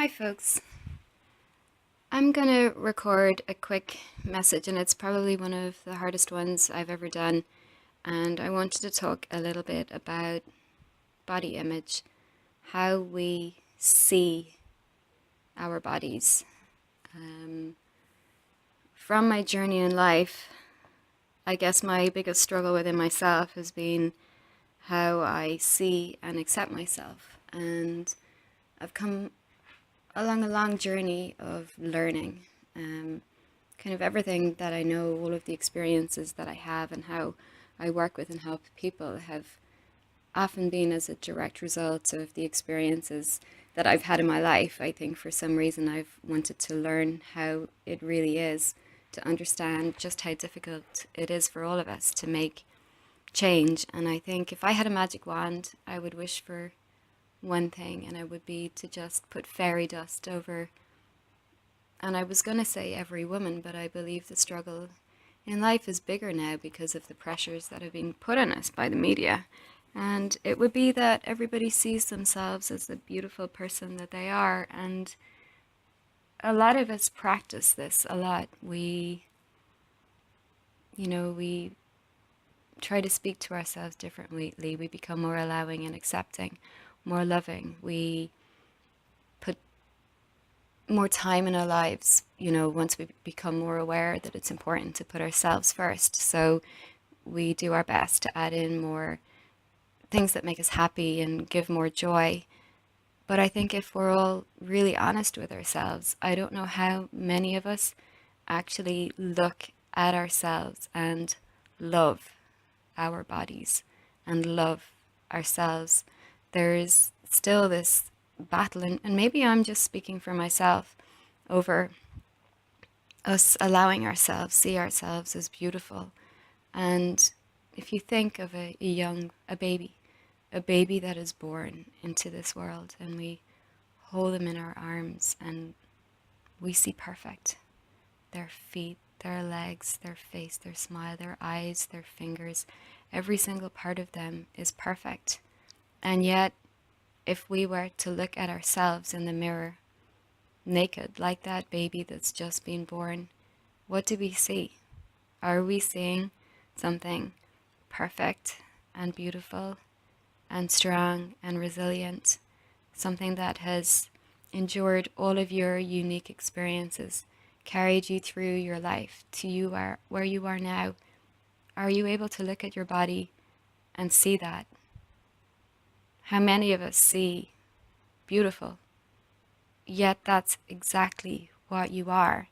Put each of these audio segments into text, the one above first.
Hi, folks. I'm going to record a quick message, and it's probably one of the hardest ones I've ever done. And I wanted to talk a little bit about body image, how we see our bodies. Um, from my journey in life, I guess my biggest struggle within myself has been how I see and accept myself. And I've come along a long journey of learning. Kind of everything that I know, all of the experiences that I have, and how I work with and help people have often been as a direct result of the experiences that I've had in my life. I think for some reason I've wanted to learn how it really is to understand just how difficult it is for all of us to make change. And I think if I had a magic wand, I would wish for one thing, and it would be to just put fairy dust over, and I was going to say every woman, but I believe the struggle in life is bigger now because of the pressures that have been put on us by the media. And it would be that everybody sees themselves as the beautiful person that they are. And a lot of us practice this a lot. We try to speak to ourselves differently. We become more allowing and accepting, more loving. We put more time in our lives, once we become more aware that it's important to put ourselves first. So we do our best to add in more things that make us happy and give more joy. But I think if we're all really honest with ourselves, I don't know how many of us actually look at ourselves and love our bodies and love ourselves. There's still this battle, and maybe I'm just speaking for myself, over us allowing ourselves see ourselves as beautiful. And if you think of a baby that is born into this world, and we hold them in our arms and we see perfect. Their feet, their legs, their face, their smile, their eyes, their fingers, every single part of them is perfect. And yet, if we were to look at ourselves in the mirror, naked, like that baby that's just been born, what do we see? Are we seeing something perfect and beautiful and strong and resilient? Something that has endured all of your unique experiences, carried you through your life to where you are now? Are you able to look at your body and see that? How many of us see beautiful? Yet that's exactly what you are.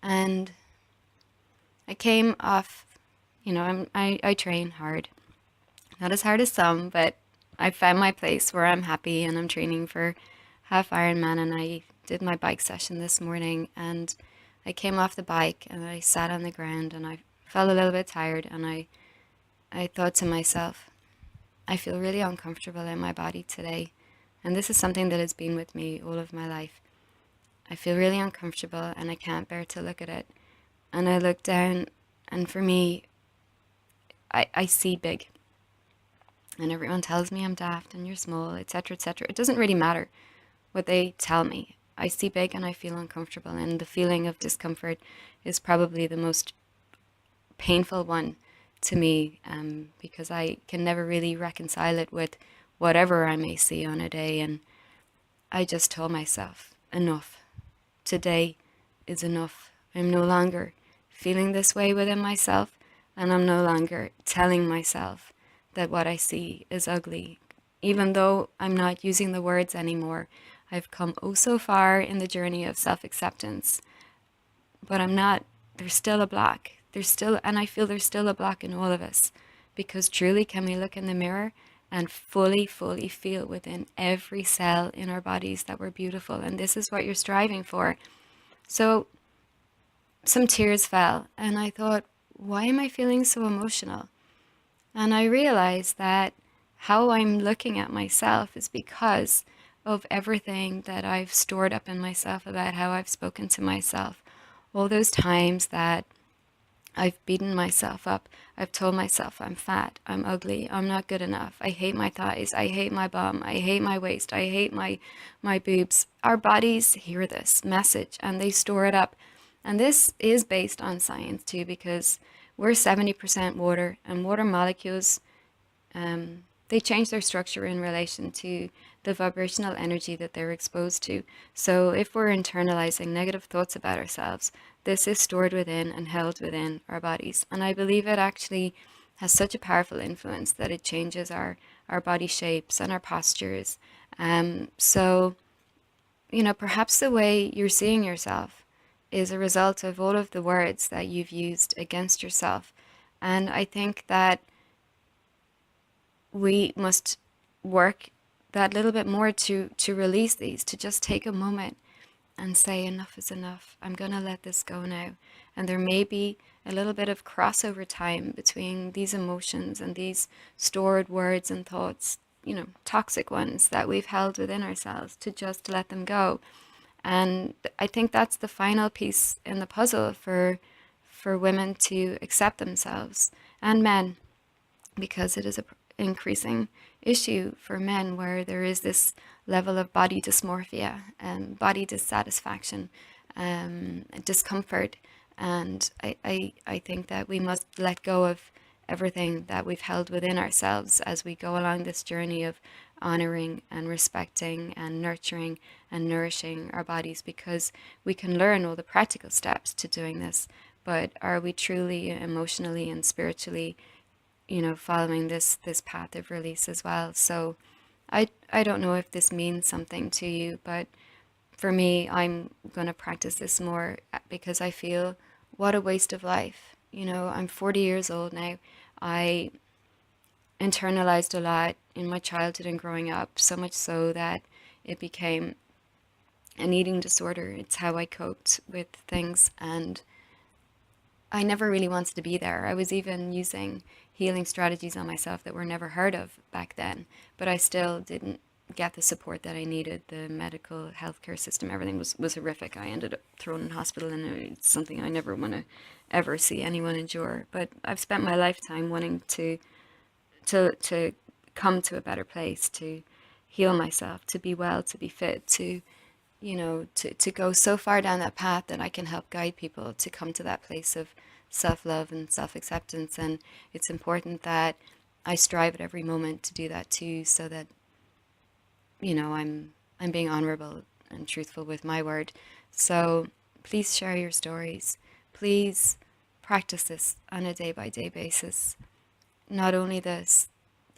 And I came off, I train hard. Not as hard as some, but I found my place where I'm happy, and I'm training for half Ironman. And I did my bike session this morning, and I came off the bike and I sat on the ground and I felt a little bit tired, and I thought to myself, I feel really uncomfortable in my body today. And this is something that has been with me all of my life. I feel really uncomfortable and I can't bear to look at it. And I look down, and for me, I see big. And everyone tells me I'm daft and you're small, etc., etc. It doesn't really matter what they tell me. I see big and I feel uncomfortable. And the feeling of discomfort is probably the most painful one to me, because I can never really reconcile it with whatever I may see on a day. And I just told myself, enough. Today is enough. I'm no longer feeling this way within myself, and I'm no longer telling myself that what I see is ugly. Even though I'm not using the words anymore, I've come oh so far in the journey of self-acceptance, but I'm not, there's still a block. And I feel there's still a block in all of us, because truly, can we look in the mirror and fully, fully feel within every cell in our bodies that we're beautiful? And this is what you're striving for. So some tears fell, and I thought, why am I feeling so emotional? And I realized that how I'm looking at myself is because of everything that I've stored up in myself about how I've spoken to myself. All those times that I've beaten myself up. I've told myself I'm fat, I'm ugly, I'm not good enough. I hate my thighs, I hate my bum, I hate my waist, I hate my boobs. Our bodies hear this message and they store it up. And this is based on science too, because we're 70% water, and water molecules, they change their structure in relation to the vibrational energy that they're exposed to. So if we're internalizing negative thoughts about ourselves, this is stored within and held within our bodies. And I believe it actually has such a powerful influence that it changes our body shapes and our postures. So, perhaps the way you're seeing yourself is a result of all of the words that you've used against yourself. And I think that we must work that little bit more to release these, to just take a moment and say enough is enough. I'm going to let this go now. And there may be a little bit of crossover time between these emotions and these stored words and thoughts, toxic ones that we've held within ourselves, to just let them go. And I think that's the final piece in the puzzle for women to accept themselves, and men, because it is a increasing issue for men, where there is this level of body dysmorphia and body dissatisfaction, discomfort. And I think that we must let go of everything that we've held within ourselves as we go along this journey of honoring and respecting and nurturing and nourishing our bodies, because we can learn all the practical steps to doing this. But are we truly emotionally and spiritually, following this path of release as well? So I don't know if this means something to you, but for me, I'm going to practice this more, because I feel what a waste of life. I'm 40 years old now. I internalized a lot in my childhood and growing up, so much so that it became an eating disorder. It's how I coped with things, and I never really wanted to be there. I was even using healing strategies on myself that were never heard of back then, but I still didn't get the support that I needed. The medical healthcare system, everything was horrific. I ended up thrown in hospital, and it's something I never want to ever see anyone endure. But I've spent my lifetime wanting to come to a better place, to heal myself, to be well, to be fit, to go so far down that path that I can help guide people to come to that place of self-love and self-acceptance. And it's important that I strive at every moment to do that too, so that, I'm being honorable and truthful with my word. So please share your stories. Please practice this on a day-by-day basis. Not only the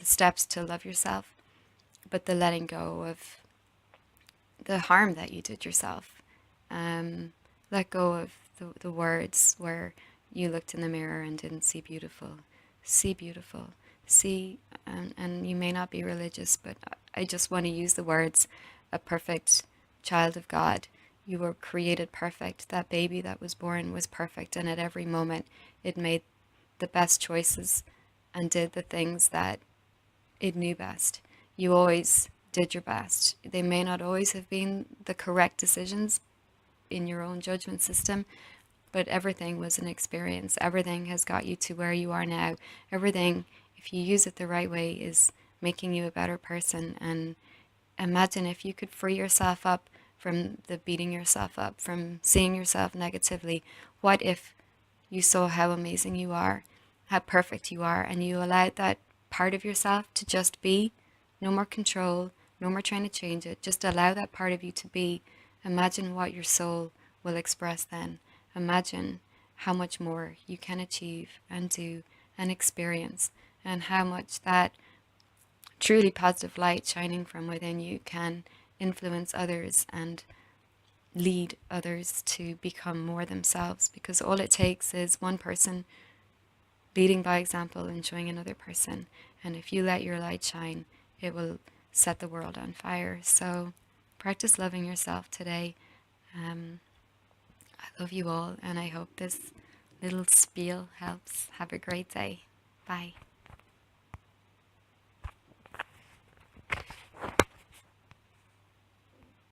steps to love yourself, but the letting go of the harm that you did yourself. Let go of the words where you looked in the mirror and didn't see beautiful. See beautiful. See, and you may not be religious, but I just want to use the words, a perfect child of God. You were created perfect. That baby that was born was perfect, and at every moment it made the best choices and did the things that it knew best. You always did your best. They may not always have been the correct decisions in your own judgment system, but everything was an experience. Everything has got you to where you are now. Everything, if you use it the right way, is making you a better person. And imagine if you could free yourself up from the beating yourself up, from seeing yourself negatively. What if you saw how amazing you are, how perfect you are, and you allowed that part of yourself to just be? No more control, no more trying to change it. Just allow that part of you to be. Imagine what your soul will express then. Imagine how much more you can achieve and do and experience, and how much that truly positive light shining from within you can influence others and lead others to become more themselves. Because all it takes is one person leading by example and showing another person. And if you let your light shine, it will set the world on fire. So practice loving yourself today. I love you all, and I hope this little spiel helps. Have a great day. Bye.